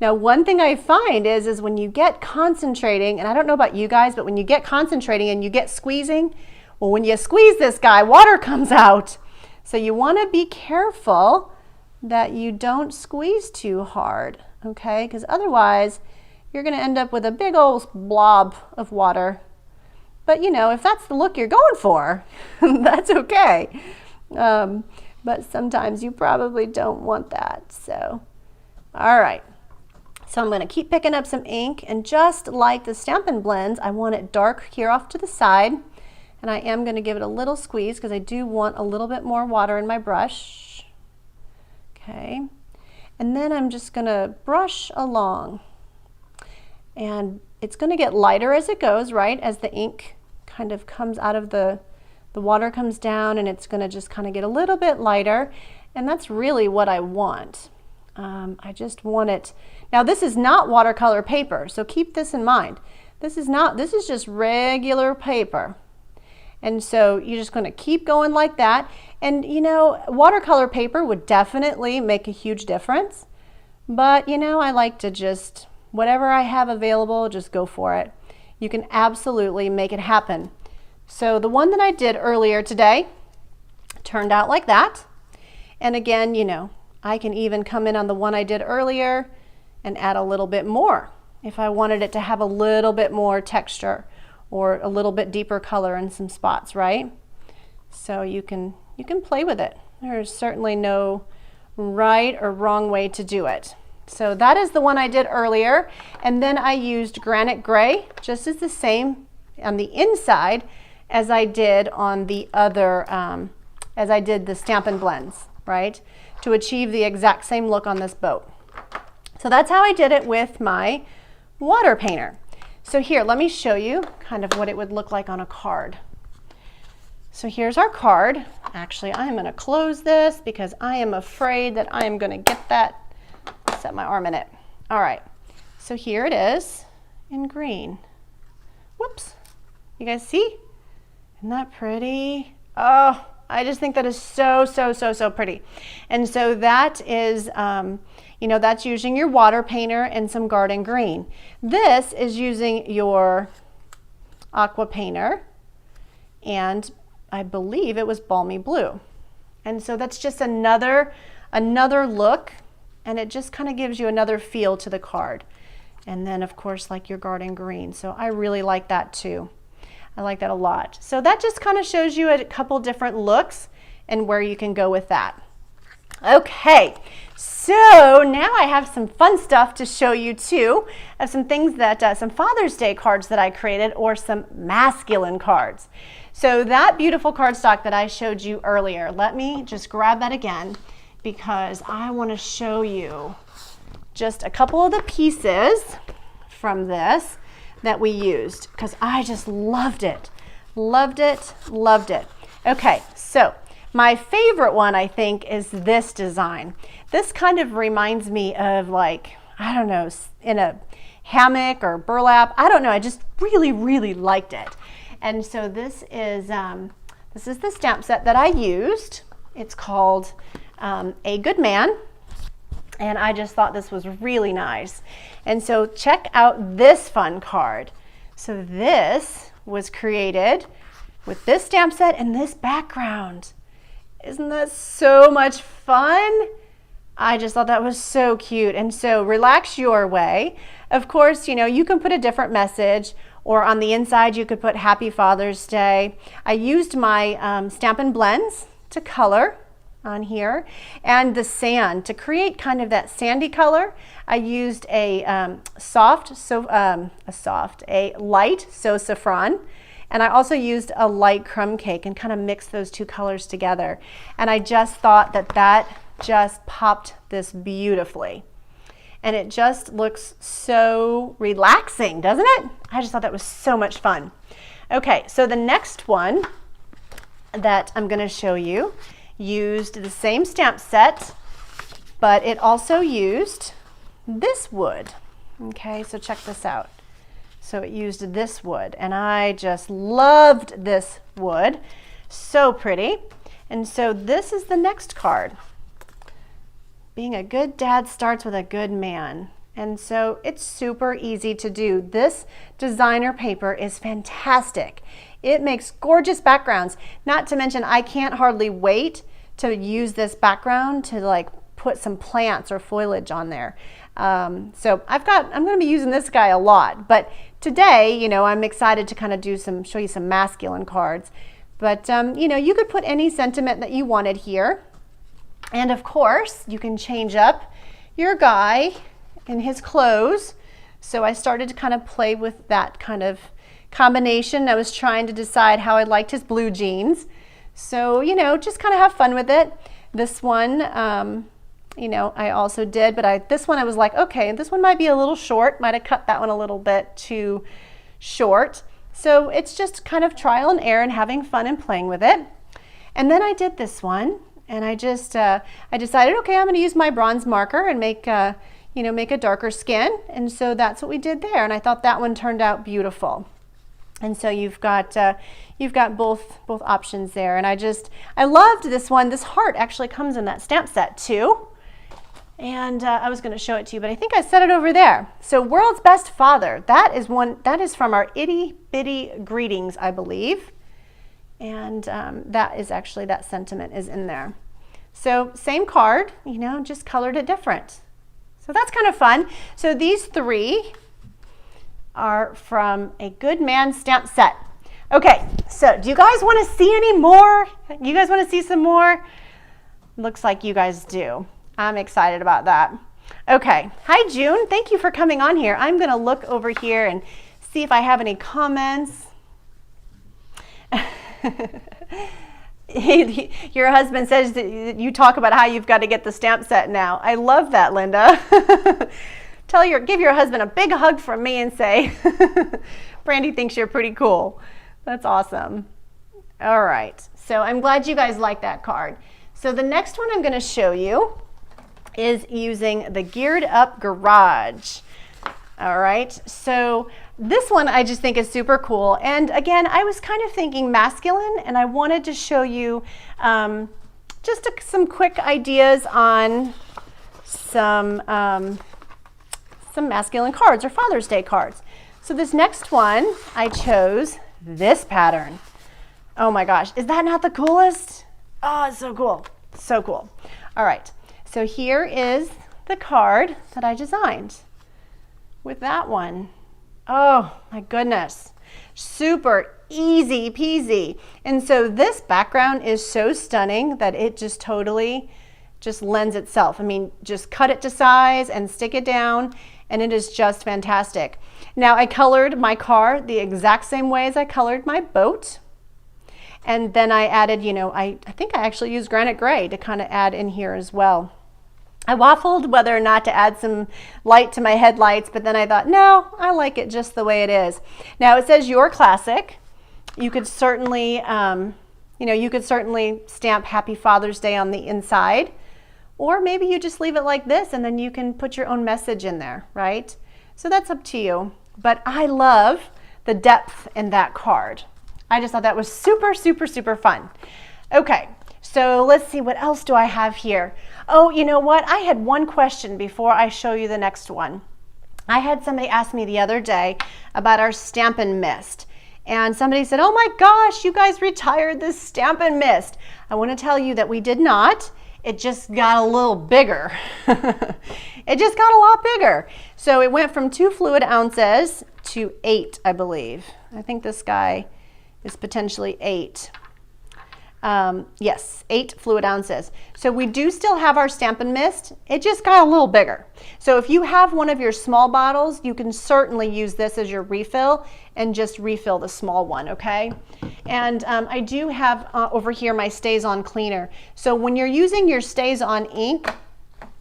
now one thing I find is when you get concentrating, and I don't know about you guys, but when you get concentrating and you get squeezing, well, when you squeeze this guy, water comes out. So you want to be careful that you don't squeeze too hard, okay? Because otherwise, you're going to end up with a big old blob of water. But you know, if that's the look you're going for, that's okay. But sometimes you probably don't want that. So, all right. So I'm going to keep picking up some ink, and just like the Stampin' Blends, I want it dark here off to the side. And I am going to give it a little squeeze because I do want a little bit more water in my brush. Okay. And then I'm just going to brush along. And it's going to get lighter as it goes, right? As the ink kind of comes out of the water comes down, and it's going to just kind of get a little bit lighter. And that's really what I want. I just want it. Now this is not watercolor paper, so keep this in mind. This is just regular paper. And so you're just going to keep going like that. And you know, watercolor paper would definitely make a huge difference. But you know, I like to just, whatever I have available, just go for it. You can absolutely make it happen. So the one that I did earlier today turned out like that. And again, you know, I can even come in on the one I did earlier and add a little bit more if I wanted it to have a little bit more texture or a little bit deeper color in some spots, right? So you can play with it. There's certainly no right or wrong way to do it. So that is the one I did earlier, and then I used Granite Gray just as the same on the inside as I did on the other, as I did the Stampin' Blends, right? To achieve the exact same look on this boat. So that's how I did it with my water painter. So here, let me show you kind of what it would look like on a card. So here's our card. Actually, I'm going to close this because I am afraid that I am going to get that, set my arm in it. All right, so here it is in green. Whoops, you guys see? Isn't that pretty? Oh, I just think that is so, so, so, so pretty. And so that is, you know, that's using your water painter and some garden green. This is using your aqua painter, and I believe it was balmy blue. And so that's just another look, and it just kind of gives you another feel to the card. And then of course like your garden green. So I really like that too. I like that a lot. So that just kind of shows you a couple different looks and where you can go with that. Okay, so now I have some fun stuff to show you too, of some things that, some Father's Day cards that I created, or some masculine cards. So that beautiful cardstock that I showed you earlier, let me just grab that again because I want to show you just a couple of the pieces from this that we used, because I just loved it. Loved it, loved it. Okay, so my favorite one, I think, is this design. This kind of reminds me of, like, I don't know, in a hammock or burlap. I don't know, I just really, really liked it. And so this is the stamp set that I used. It's called A Good Man. And I just thought this was really nice. And so check out this fun card. So this was created with this stamp set and this background. Isn't that so much fun? I just thought that was so cute. And so relax your way. Of course, you know, you can put a different message, or on the inside you could put Happy Father's Day. I used my Stampin' Blends to color on here, and the sand to create kind of that sandy color. I used a light So Saffron, and I also used a light crumb cake and kind of mixed those two colors together. And I just thought that that just popped this beautifully. And it just looks so relaxing, doesn't it? I just thought that was so much fun. Okay, so the next one that I'm going to show you used the same stamp set, but it also used this wood. Okay, so check this out. So it used this wood, and I just loved this wood. So pretty. And so this is the next card. Being a good dad starts with a good man. And so it's super easy to do. This designer paper is fantastic. It makes gorgeous backgrounds. Not to mention, I can't hardly wait to use this background to like put some plants or foliage on there. So I'm going to be using this guy a lot, but today, you know, I'm excited to kind of show you some masculine cards. But you know, you could put any sentiment that you wanted here. And of course, you can change up your guy in his clothes. So I started to kind of play with that kind of combination. I was trying to decide how I liked his blue jeans. So, you know, just kind of have fun with it. This one, you know, I also did, but this one I was like, okay, this one might be a little short. Might have cut that one a little bit too short. So it's just kind of trial and error and having fun and playing with it. And then I did this one, and I just, I decided, okay, I'm going to use my bronze marker and make, you know, make a darker skin. And so that's what we did there. And I thought that one turned out beautiful. And so you've got both options there. And I loved this one. This heart actually comes in that stamp set too. And I was going to show it to you, but I think I set it over there. So World's Best Father, that is from our Itty Bitty Greetings, I believe. And that is actually, that sentiment is in there. So same card, you know, just colored it different. So that's kind of fun. So these three are from A Good Man stamp set. Okay, so do you guys want to see any more? You guys want to see some more? Looks like you guys do. I'm excited about that. Okay, hi June, thank you for coming on here. I'm going to look over here and see if I have any comments. Your husband says that you talk about how you've got to get the stamp set now. I love that, Linda. Give your husband a big hug from me and say, Brandy thinks you're pretty cool. That's awesome. All right, so I'm glad you guys like that card. So the next one I'm going to show you is using the Geared Up Garage. All right, so this one I just think is super cool. And again, I was kind of thinking masculine, and I wanted to show you just some quick ideas on some masculine cards or Father's Day cards. So this next one, I chose this pattern. Oh my gosh, is that not the coolest? Oh, it's so cool. So cool. All right. So here is the card that I designed with that one. Oh my goodness. Super easy peasy. And so this background is so stunning that it just totally just lends itself. I mean, just cut it to size and stick it down, and it is just fantastic. Now I colored my car the exact same way as I colored my boat. And then I added, you know, I think I actually used granite gray to kind of add in here as well. I waffled whether or not to add some light to my headlights, but then I thought, no, I like it just the way it is. Now it says your classic. You could certainly, you could certainly stamp Happy Father's Day on the inside, or maybe you just leave it like this and then you can put your own message in there, right? So that's up to you. But I love the depth in that card. I just thought that was super, super, super fun. Okay, so let's see, what else do I have here? Oh, you know what? I had one question before I show you the next one. I had somebody ask me the other day about our Stampin' Mist. And somebody said, oh my gosh, you guys retired this Stampin' Mist. I want to tell you that we did not. It just got a little bigger. It just got a lot bigger. So it went from 2 fluid ounces to 8, I believe. I think this guy is potentially 8. Yes, 8 fluid ounces. So we do still have our Stampin' Mist. It just got a little bigger. So if you have one of your small bottles, you can certainly use this as your refill and just refill the small one, okay? And I do have over here my Stays On cleaner. So when you're using your Stays On ink,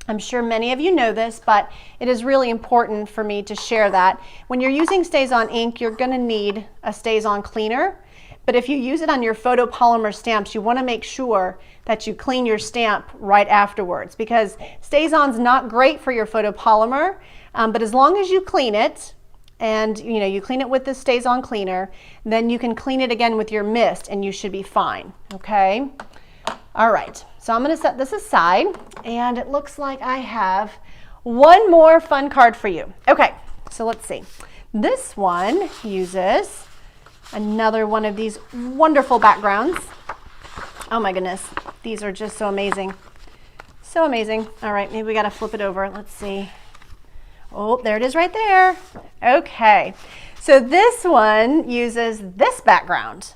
I'm sure many of you know this, but it is really important for me to share that. When you're using Stays On ink, you're gonna need a Stays On cleaner. But if you use it on your photopolymer stamps, you want to make sure that you clean your stamp right afterwards, because Stays-On's not great for your photopolymer, but as long as you clean it, and you clean it with the Stays-On cleaner, then you can clean it again with your mist and you should be fine, okay? All right, so I'm going to set this aside, and it looks like I have one more fun card for you. Okay, so let's see. This one uses another one of these wonderful backgrounds. Oh my goodness, these are just so amazing. So amazing. All right, maybe we got to flip it over. Let's see. Oh, there it is right there. Okay, so this one uses this background.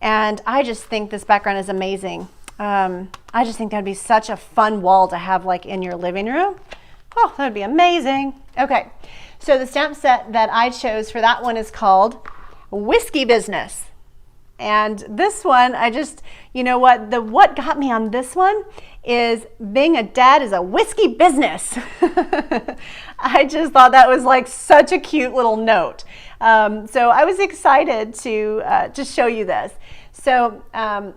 And I just think this background is amazing. I just think that'd be such a fun wall to have like in your living room. Oh, that would be amazing. Okay, so the stamp set that I chose for that one is called Whiskey Business. And this one, I just, what got me on this one is being a dad is a whiskey business. I just thought that was like such a cute little note. So I was excited to show you this. So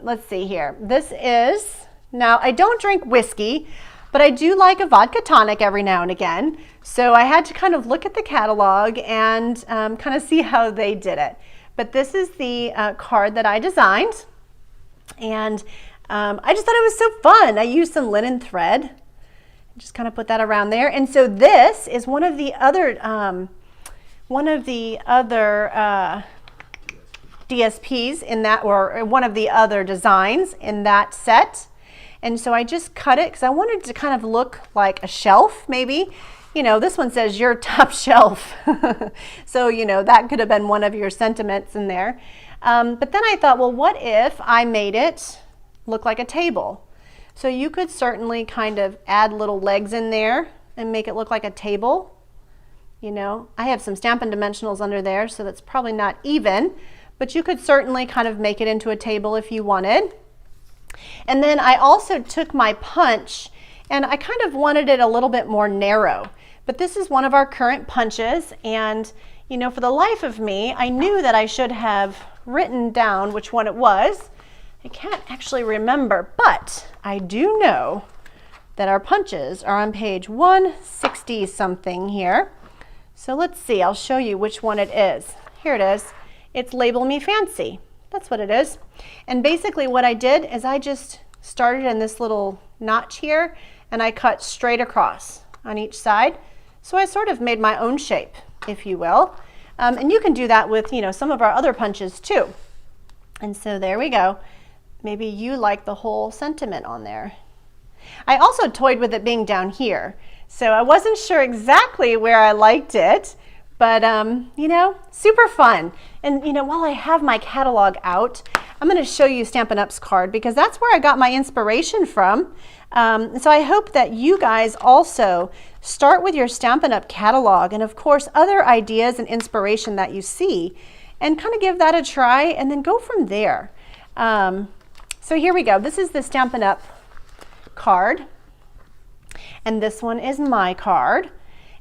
let's see here. This is, now I don't drink whiskey, but I do like a vodka tonic every now and again. So I had to kind of look at the catalog and kind of see how they did it. But this is the card that I designed. And I just thought it was so fun. I used some linen thread. Just kind of put that around there. And so this is one of the other DSPs in that, or one of the other designs in that set. And so I just cut it because I wanted to kind of look like a shelf, maybe. This one says your top shelf. So, that could have been one of your sentiments in there. But then I thought, well, what if I made it look like a table? So you could certainly kind of add little legs in there and make it look like a table. I have some Stampin' Dimensionals under there, so that's probably not even, but you could certainly kind of make it into a table if you wanted. And then I also took my punch and I kind of wanted it a little bit more narrow. But this is one of our current punches, and for the life of me, I knew that I should have written down which one it was. I can't actually remember, but I do know that our punches are on page 160 something here. So let's see, I'll show you which one it is. Here it is. It's Label Me Fancy. That's what it is. And basically what I did is I just started in this little notch here, and I cut straight across on each side. So I sort of made my own shape, if you will. And you can do that with, some of our other punches too. And so there we go. maybe you like the whole sentiment on there. I also toyed with it being down here, so I wasn't sure exactly where I liked it, but you know, super fun. And you know, while I have my catalog out, I'm going to show you Stampin' Up's card because that's where I got my inspiration from. So I hope that you guys also start with your Stampin' Up catalog and of course other ideas and inspiration that you see, and kind of give that a try and then go from there. So here we go. This is the Stampin' Up card, and this one is my card.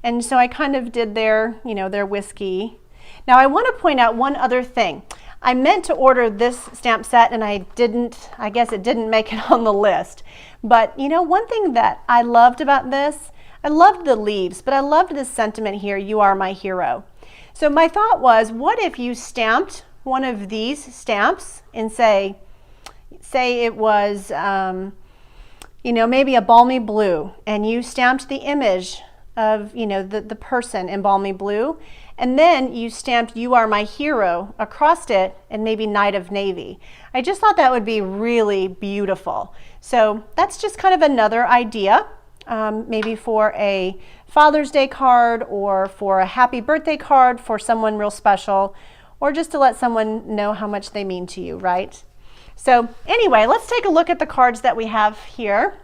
And so I kind of did their, you know, their whiskey. Now I want to point out one other thing. I meant to order this stamp set and I didn't. I guess it didn't make it on the list. But you know, one thing that I loved about this, I loved the leaves, but I loved the sentiment here, "You are my hero." So my thought was, what if you stamped one of these stamps and say it was, you know, maybe a balmy blue, and you stamped the image of, you know, the person in balmy blue, and then you stamped "You are my hero" across it and maybe Night of Navy. I just thought that would be really beautiful. So that's just kind of another idea, maybe for a Father's Day card or for a happy birthday card for someone real special, or just to let someone know how much they mean to you, right? So anyway, let's take a look at the cards that we have here.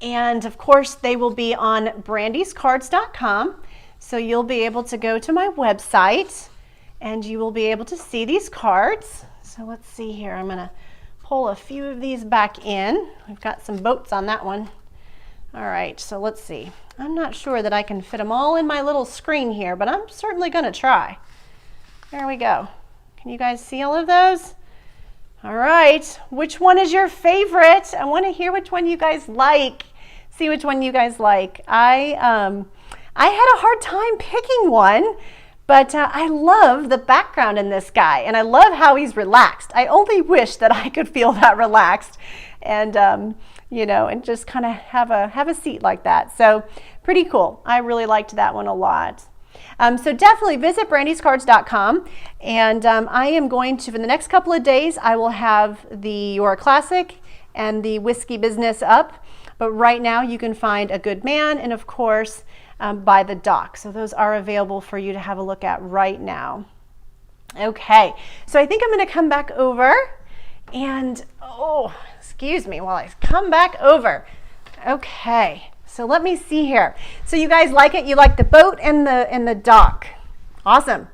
And of course, they will be on BrandysCards.com. So you'll be able to go to my website and you will be able to see these cards. So let's see here. I'm going to pull a few of these back in. We've got some boats on that one. All right, so let's see. I'm not sure that I can fit them all in my little screen here, but I'm certainly going to try. There we go. Can you guys see all of those? All right, which one is your favorite? I want to hear which one you guys like. See which one you guys like. I had a hard time picking one, but I love the background in this guy, and I love how he's relaxed. I only wish that I could feel that relaxed, and you know, and just kind of have a seat like that. So pretty cool. I really liked that one a lot. So definitely visit BrandysCards.com, and I am going to, for the next couple of days, I will have the Your Classic and the Whiskey Business up, but right now you can find A Good Man and of course By the Dock. So those are available for you to have a look at right now. Okay, so I think I'm going to come back over and, oh, excuse me while I come back over. Okay. So let me see here. So you guys like it? You like the boat and the dock. Awesome.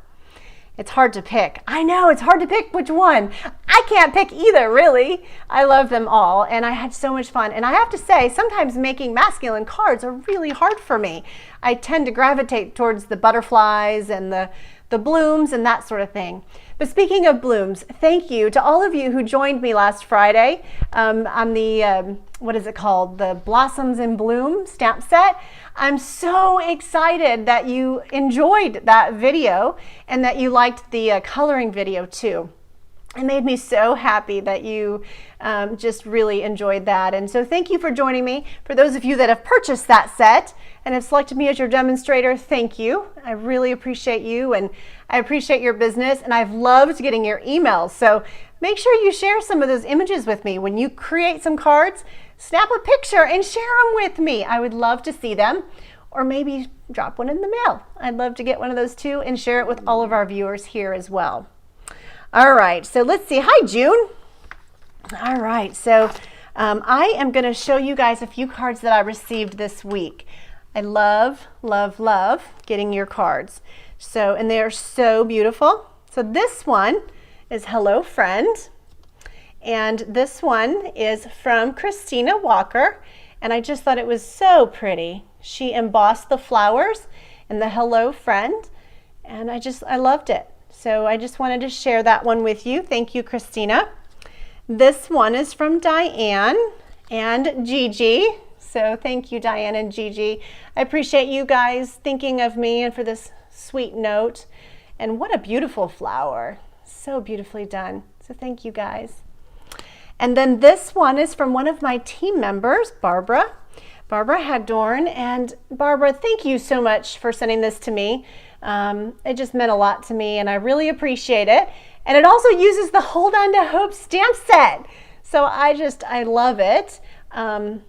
It's hard to pick. I know, it's hard to pick which one. I can't pick either, really. I love them all, and I had so much fun. And I have to say, sometimes making masculine cards are really hard for me. I tend to gravitate towards the butterflies and the blooms and that sort of thing. But speaking of blooms, thank you to all of you who joined me last Friday on the, what is it called? The Blossoms in Bloom stamp set. I'm so excited that you enjoyed that video and that you liked the coloring video too. It made me so happy that you just really enjoyed that. And so thank you for joining me. For those of you that have purchased that set and have selected me as your demonstrator, thank you. I really appreciate you, and I appreciate your business, and I've loved getting your emails. So make sure you share some of those images with me. When you create some cards, snap a picture and share them with me. I would love to see them, or maybe drop one in the mail. I'd love to get one of those too and share it with all of our viewers here as well. All right, so let's see. Hi, June. All right, so I am going to show you guys a few cards that I received this week. I love, love, love getting your cards. So, and they are so beautiful. So this one is Hello Friend, and this one is from Christina Walker, and I just thought it was so pretty. She embossed the flowers and the Hello Friend, and I loved it. So I just wanted to share that one with you. Thank you, Christina. This one is from Diane and Gigi. So thank you, Diane and Gigi. I appreciate you guys thinking of me and for this sweet note. And what a beautiful flower. So beautifully done. So thank you guys. And then this one is from one of my team members, Barbara Hagdorn. And Barbara, thank you so much for sending this to me. It just meant a lot to me, and I really appreciate it. And it also uses the Hold On to Hope stamp set. So I love it. And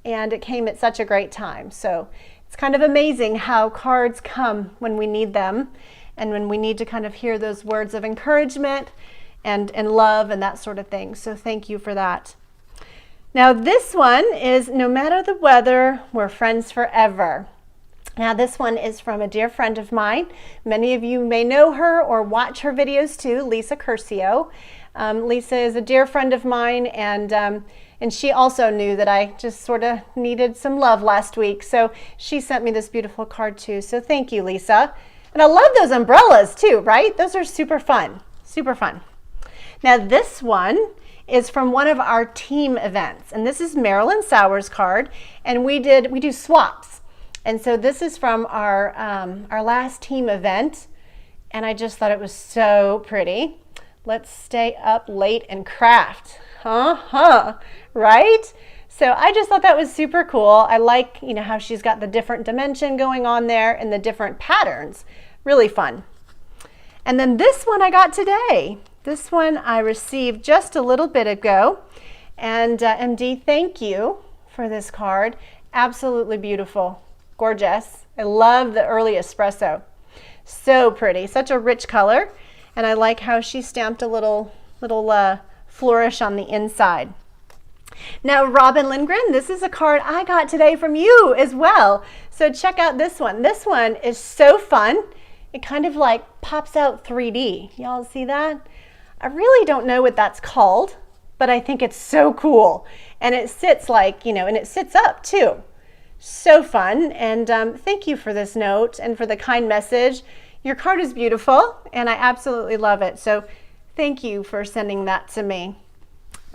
it came at such a great time. So it's kind of amazing how cards come when we need them and when we need to kind of hear those words of encouragement and love and that sort of thing. So thank you for that. Now this one is No Matter the Weather, We're Friends Forever. Now this one is from a dear friend of mine. Many of you may know her or watch her videos too, Lisa Curcio. Lisa is a dear friend of mine, and she also knew that I just sort of needed some love last week. So she sent me this beautiful card too. So thank you, Lisa. And I love those umbrellas too, right? Those are super fun, super fun. Now this one is from one of our team events, and this is Marilyn Sauer's card, and we do swaps. And so this is from our last team event, and I just thought it was so pretty. Let's stay up late and craft. Right? So I just thought that was super cool. I like, you know, how she's got the different dimension going on there and the different patterns. Really fun. And then this one I got today. This one I received just a little bit ago. And MD, thank you for this card. Absolutely beautiful. Gorgeous. I love the early espresso. So pretty. Such a rich color. And I like how she stamped a little flourish on the inside. Now, Robin Lindgren, this is a card I got today from you as well. So check out this one. This one is so fun. It kind of like pops out 3D. Y'all see that? I really don't know what that's called, but I think it's so cool. And it sits like, you know, and it sits up too. So fun. And thank you for this note and for the kind message. Your card is beautiful, and I absolutely love it. So thank you for sending that to me.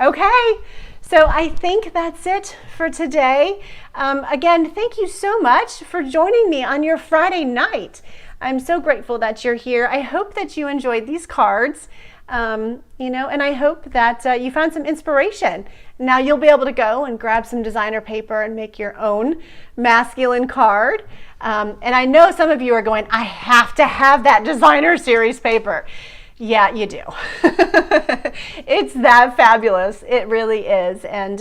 Okay, so I think that's it for today. Again, thank you so much for joining me on your Friday night. I'm so grateful that you're here. I hope that you enjoyed these cards, you know, and I hope that you found some inspiration. Now you'll be able to go and grab some designer paper and make your own masculine card. And I know some of you are going, I have to have that designer series paper. Yeah, you do. It's that fabulous. It really is. And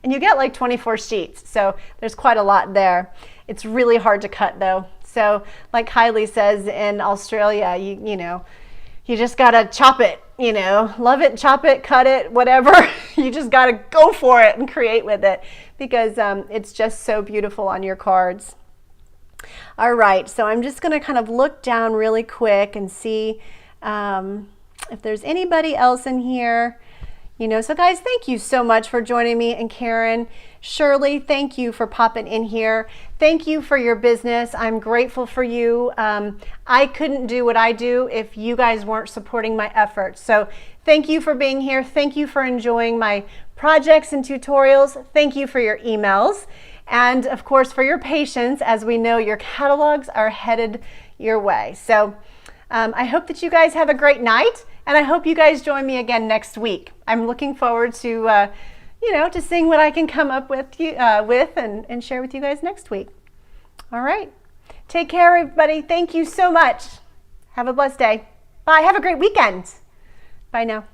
you get like 24 sheets. So there's quite a lot there. It's really hard to cut though. So like Kylie says in Australia, you know, you just got to chop it, you know, love it, chop it, cut it, whatever. You just got to go for it and create with it because it's just so beautiful on your cards. All right, so I'm just going to kind of look down really quick and see if there's anybody else in here. You know, so guys, thank you so much for joining me, and Karen, Shirley, thank you for popping in here. Thank you for your business. I'm grateful for you. I couldn't do what I do if you guys weren't supporting my efforts. So thank you for being here. Thank you for enjoying my projects and tutorials. Thank you for your emails. And of course, for your patience, as we know your catalogs are headed your way. So I hope that you guys have a great night, and I hope you guys join me again next week. I'm looking forward to, you know, to seeing what I can come up with and share with you guys next week. All right. Take care, everybody. Thank you so much. Have a blessed day. Bye. Have a great weekend. Bye now.